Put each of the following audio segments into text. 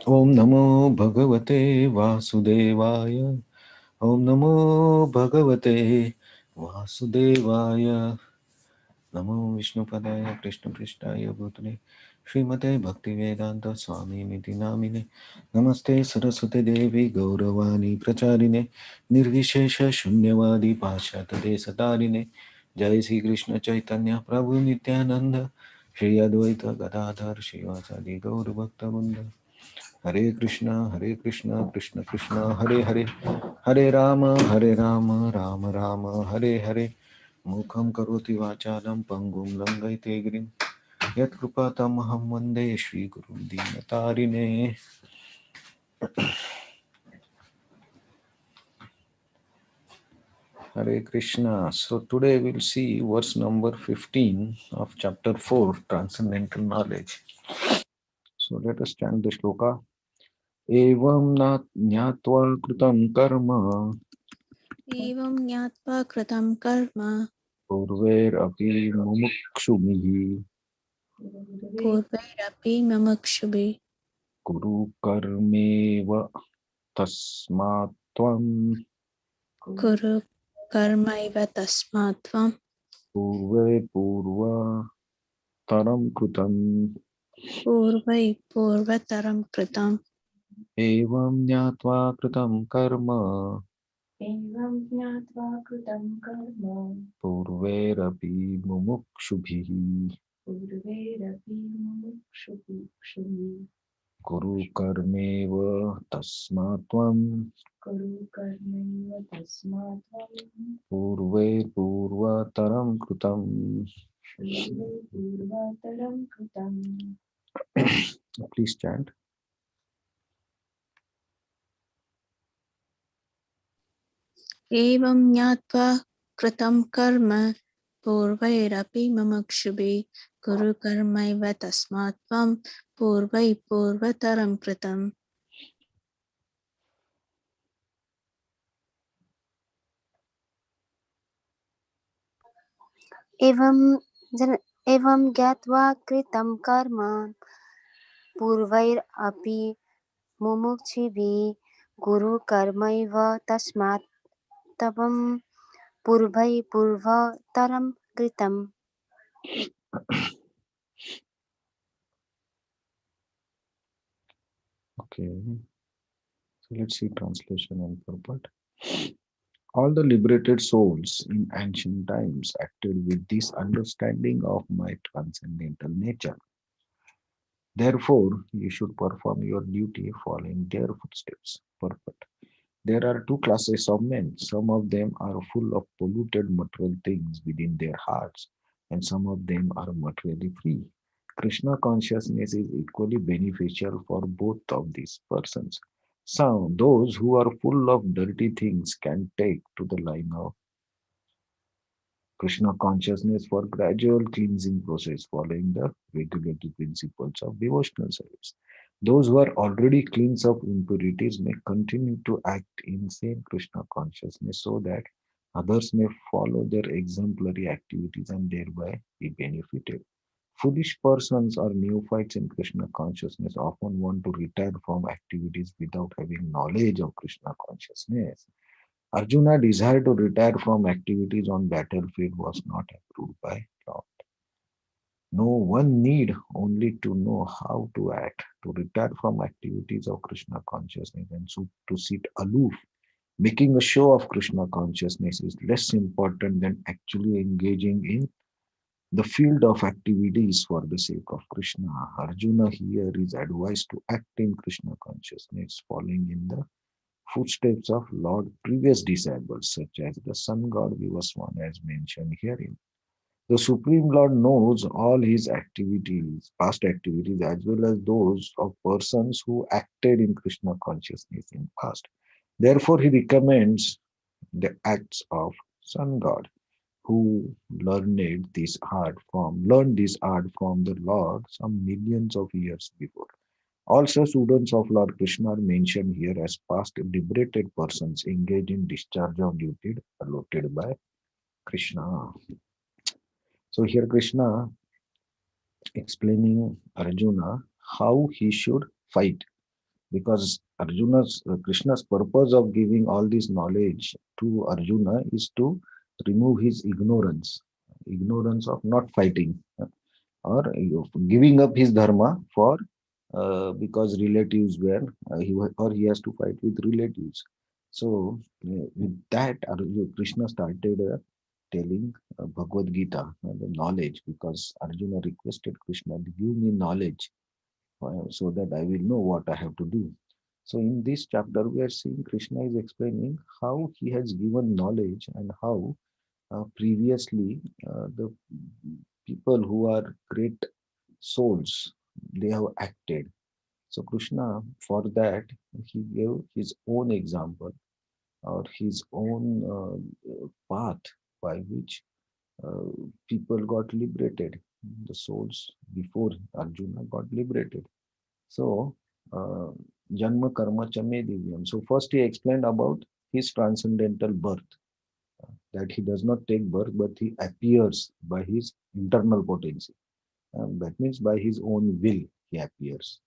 Om Namo Bhagavate Vasudevaya. Om Namo Bhagavate Vasudevaya. Namo Vishnupadaya Krishna Krishnaya Bhutale Srimate Bhaktivedanta Swami Niti Namine Namaste Saraswate Devi Gauravani Pracharine Nirvishesha Shunyavadi Pashatate Satarine Jai Sri Krishna Chaitanya Prabhu Nityananda Shri Advaita Gadadhar Shivasadi Gaur Bhakta Hare Krishna, Krishna Krishna, Hare Hare, Hare Rama, Rama Rama, Hare Hare. Mukham karoti vachalam pangum langaite girim. Yat kripatam aham vande Shri Guru Dinatarine. Hare Krishna. So today we'll see verse number 15 of chapter 4, Transcendental Knowledge. So let us chant the shloka. Evam nat nyatva kritam karma एवं ज्ञात्वा कृतं कर्म पूर्वैरपि मुमुक्षुभिः पूर्वैरपि मुमुक्षुभिः कुरु कर्मेव तस्मात् त्वं कुरु कर्मैव तस्मात् त्वं पूर्वतरं कृतम् पूर्वतरं कृतम् एवं ज्ञात्वा कृतं कर्म पूर्वैरपि मुमुक्षुभिः कुरु कर्मेव तस्मात् त्वं पूर्वतरं कृतम् Please chant. एवं ज्ञात्वा कृतं कर्म पूर्वैरपि मुमुक्षुभिः कुरु कर्मैव तस्मात् त्वं पूर्वतरं कृतम् एवं एवं ज्ञात्वा कृतं कर्म पूर्वैरपि मुमुक्षुभिः गुरु कर्मैव तस्मात् तवं पूर्वतरं कृतम्। Okay, so let's see translation and purport. All the liberated souls in ancient times acted with this understanding of my transcendental nature. Therefore, you should perform your duty following their footsteps. Purport. There are two classes of men. Some of them are full of polluted material things within their hearts, and some of them are materially free. Krishna consciousness is equally beneficial for both of these persons. Some, those who are full of dirty things, can take to the line of Krishna consciousness for gradual cleansing process following the regulatory principles of devotional service. Those who are already cleansed of impurities may continue to act in same Krishna consciousness so that others may follow their exemplary activities and thereby be benefited. Foolish persons or neophytes in Krishna consciousness often want to retire from activities without having knowledge of Krishna consciousness. Arjuna desire to retire from activities on battlefield was not approved by Lord. No one need only to know how to act. To retire from activities of Krishna consciousness and so to sit aloof, making a show of Krishna consciousness is less important than actually engaging in the field of activities for the sake of Krishna. Arjuna here is advised to act in Krishna consciousness, following in the footsteps of Lord previous disciples, such as the sun god Vivaswan, as mentioned herein. The Supreme Lord knows all his activities, past activities, as well as those of persons who acted in Krishna consciousness in past. Therefore, he recommends the acts of sun god who learned this art from the Lord some millions of years before. Also, students of Lord Krishna are mentioned here as past liberated persons engaged in discharge of duty allotted by Krishna. So here Krishna explaining Arjuna how he should fight. because Krishna's purpose of giving all this knowledge to Arjuna is to remove his ignorance of not fighting, or giving up his dharma for because relatives were or he has to fight with relatives. So with that, Krishna started telling Bhagavad Gita, the knowledge, because Arjuna requested Krishna to give me knowledge so that I will know what I have to do. So in this chapter, we are seeing Krishna is explaining how he has given knowledge and how previously the people who are great souls, they have acted. So Krishna, for that, he gave his own example or his own path by which uh, people got liberated. The souls before Arjuna got liberated. So, uh, Janma Karma Chame Divyam. So, first he explained about his transcendental birth, that he does not take birth, but he appears by his internal potency. That means by his own will, he appears.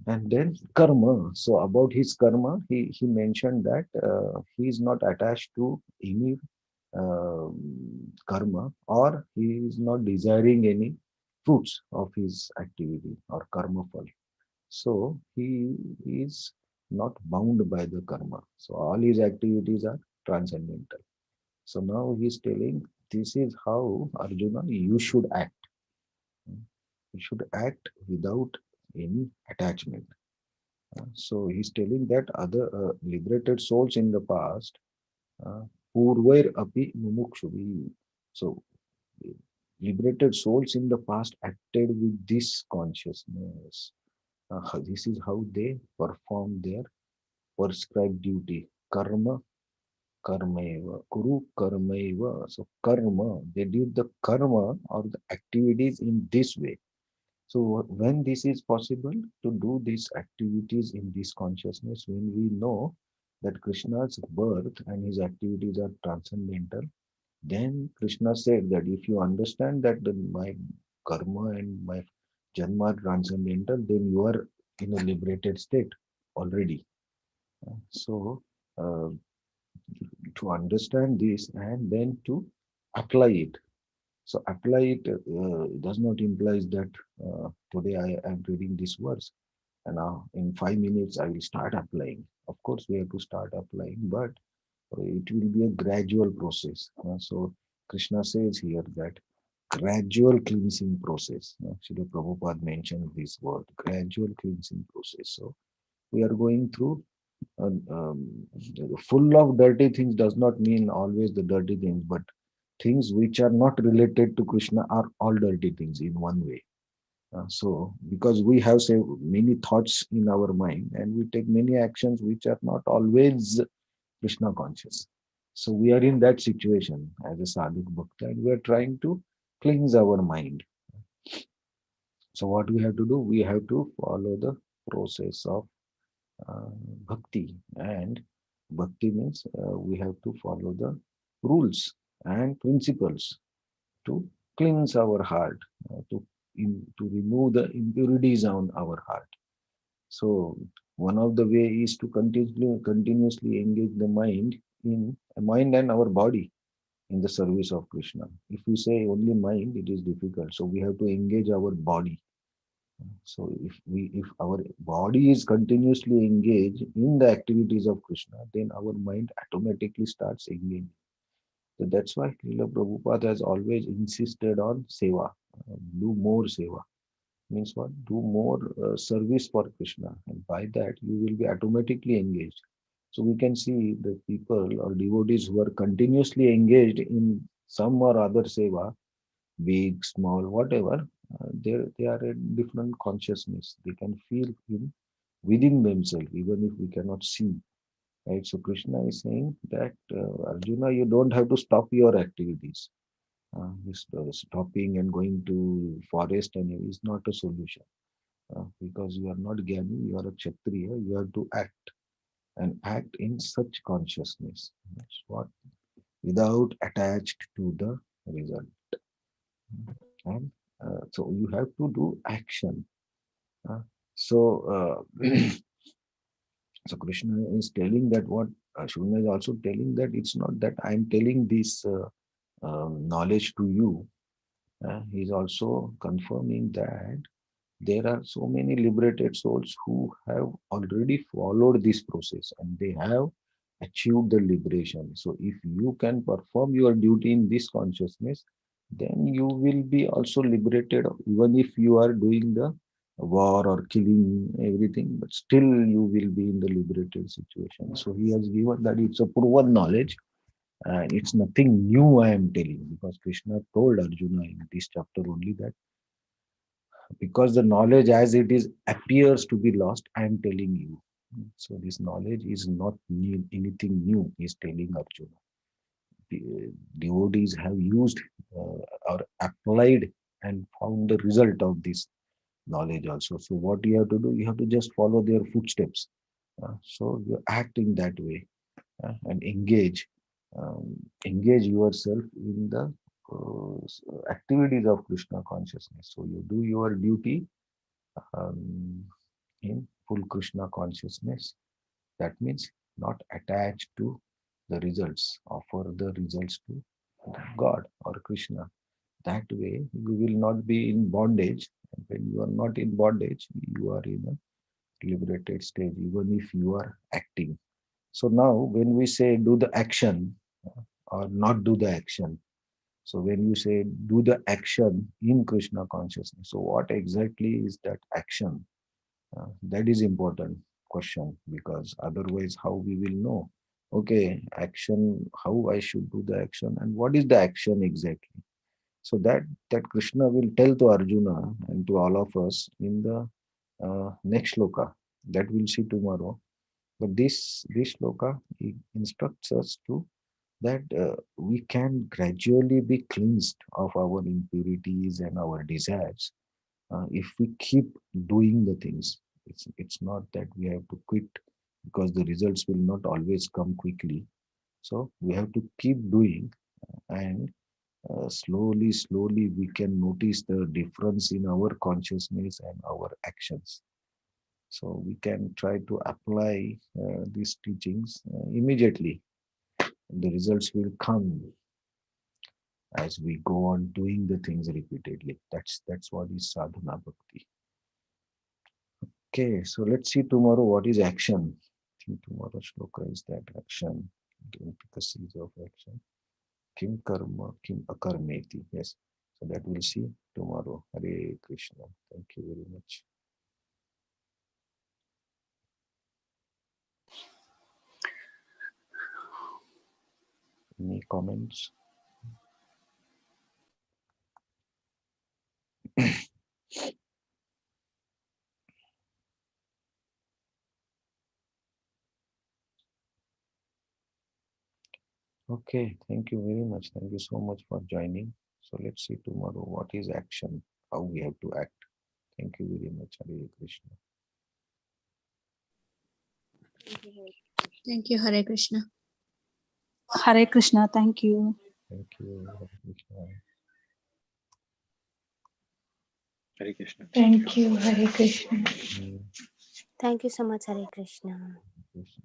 And then karma. So, about his karma, he mentioned that he is not attached to any uh, karma, or he is not desiring any fruits of his activity or karma fall. So he is not bound by the karma. So all his activities are transcendental. So now he is telling this is how Arjuna you should act. You should act without any attachment. So he's telling that other liberated souls in the past, purvair api mumukshuvi. So liberated souls in the past acted with this consciousness. This is how they perform their prescribed duty. Karma, karmaiva, kuru karmaiva. So karma, they did the karma or the activities in this way. So when this is possible to do these activities in this consciousness, when we know that Krishna's birth and his activities are transcendental, then Krishna said that if you understand that my karma and my janma are transcendental, then you are in a liberated state already. So uh, to understand this and then to apply it. So apply it does not imply that today I am reading this verse and now in 5 minutes I will start applying. Of course, we have to start applying, but it will be a gradual process. So Krishna says here that gradual cleansing process. Srila Prabhupada mentioned this word, gradual cleansing process. So we are going through full of dirty things does not mean always the dirty things, but things which are not related to Krishna are all dirty things in one way. So, because we have say many thoughts in our mind and we take many actions which are not always Krishna conscious. So, we are in that situation as a sadhuk bhakta and we are trying to cleanse our mind. So, what we have to do? We have to follow the process of uh, bhakti, and bhakti means we have to follow the rules and principles to cleanse our heart, to remove the impurities on our heart. So one of the way is to continuously engage the mind and our body in the service of Krishna. If we say only mind, it is difficult. So we have to engage our body. So if our body is continuously engaged in the activities of Krishna, then our mind automatically starts engaging. So that's why Srila Prabhupada has always insisted on seva. Do more seva. Means what? Do more service for Krishna. And by that, you will be automatically engaged. So we can see the people or devotees who are continuously engaged in some or other seva, big, small, whatever, they are a different consciousness. They can feel him within themselves, even if we cannot see. Right? So Krishna is saying that Arjuna, you don't have to stop your activities. Just stopping and going to forest and is not a solution because you are not Gyani, you are a Kshatriya. You have to act and act in such consciousness. That's what without attached to the result. And so you have to do action. Uh, so So Krishna is telling that what Shuna is also telling, that it's not that I'm telling this knowledge to you. He's also confirming that there are so many liberated souls who have already followed this process and they have achieved the liberation. So if you can perform your duty in this consciousness, then you will be also liberated, even if you are doing the war or killing everything, but still you will be in the liberated situation. So he has given that it's a proven knowledge and it's nothing new I am telling, because Krishna told Arjuna in this chapter only that because the knowledge as it is appears to be lost, I am telling you. So this knowledge is not new, anything new, he is telling Arjuna. The devotees have used or applied and found the result of this knowledge also. So what you have to do, you have to just follow their footsteps. So you act in that way and um, engage yourself in the activities of Krishna consciousness. So you do your duty um, in full Krishna consciousness. That means not attached to the results, offer the results to God or Krishna. That way, you will not be in bondage. And when you are not in bondage, you are in a liberated stage, even if you are acting. So now, when we say do the action or not do the action, so when you say do the action in Krishna consciousness, so what exactly is that action? That is important question, because otherwise how we will know, okay, action, how I should do the action and what is the action exactly. So that Krishna will tell to Arjuna and to all of us in the next shloka that we'll see tomorrow. But this shloka instructs us to that we can gradually be cleansed of our impurities and our desires if we keep doing the things. It's not that we have to quit, because the results will not always come quickly. So we have to keep doing, and slowly we can notice the difference in our consciousness and our actions. So we can try to apply these teachings immediately. The results will come as we go on doing the things repeatedly. That's what is sadhana bhakti. Okay, so let's see tomorrow what is action. I think tomorrow's shloka is that action. Don't pick a seeds of action. Kim karma, kim akarmeti. Yes. So that we'll see tomorrow. Hare Krishna. Thank you very much. Any comments? Okay, thank you very much. Thank you so much for joining. So let's see tomorrow what is action, how we have to act. Thank you very much. Hare Krishna. Thank you, Hare Krishna. Hare Krishna. Thank you. Thank you. Hare Krishna. Hare Krishna. Thank you, Hare Krishna. Hare Thank you so much, Hare Krishna. Krishna.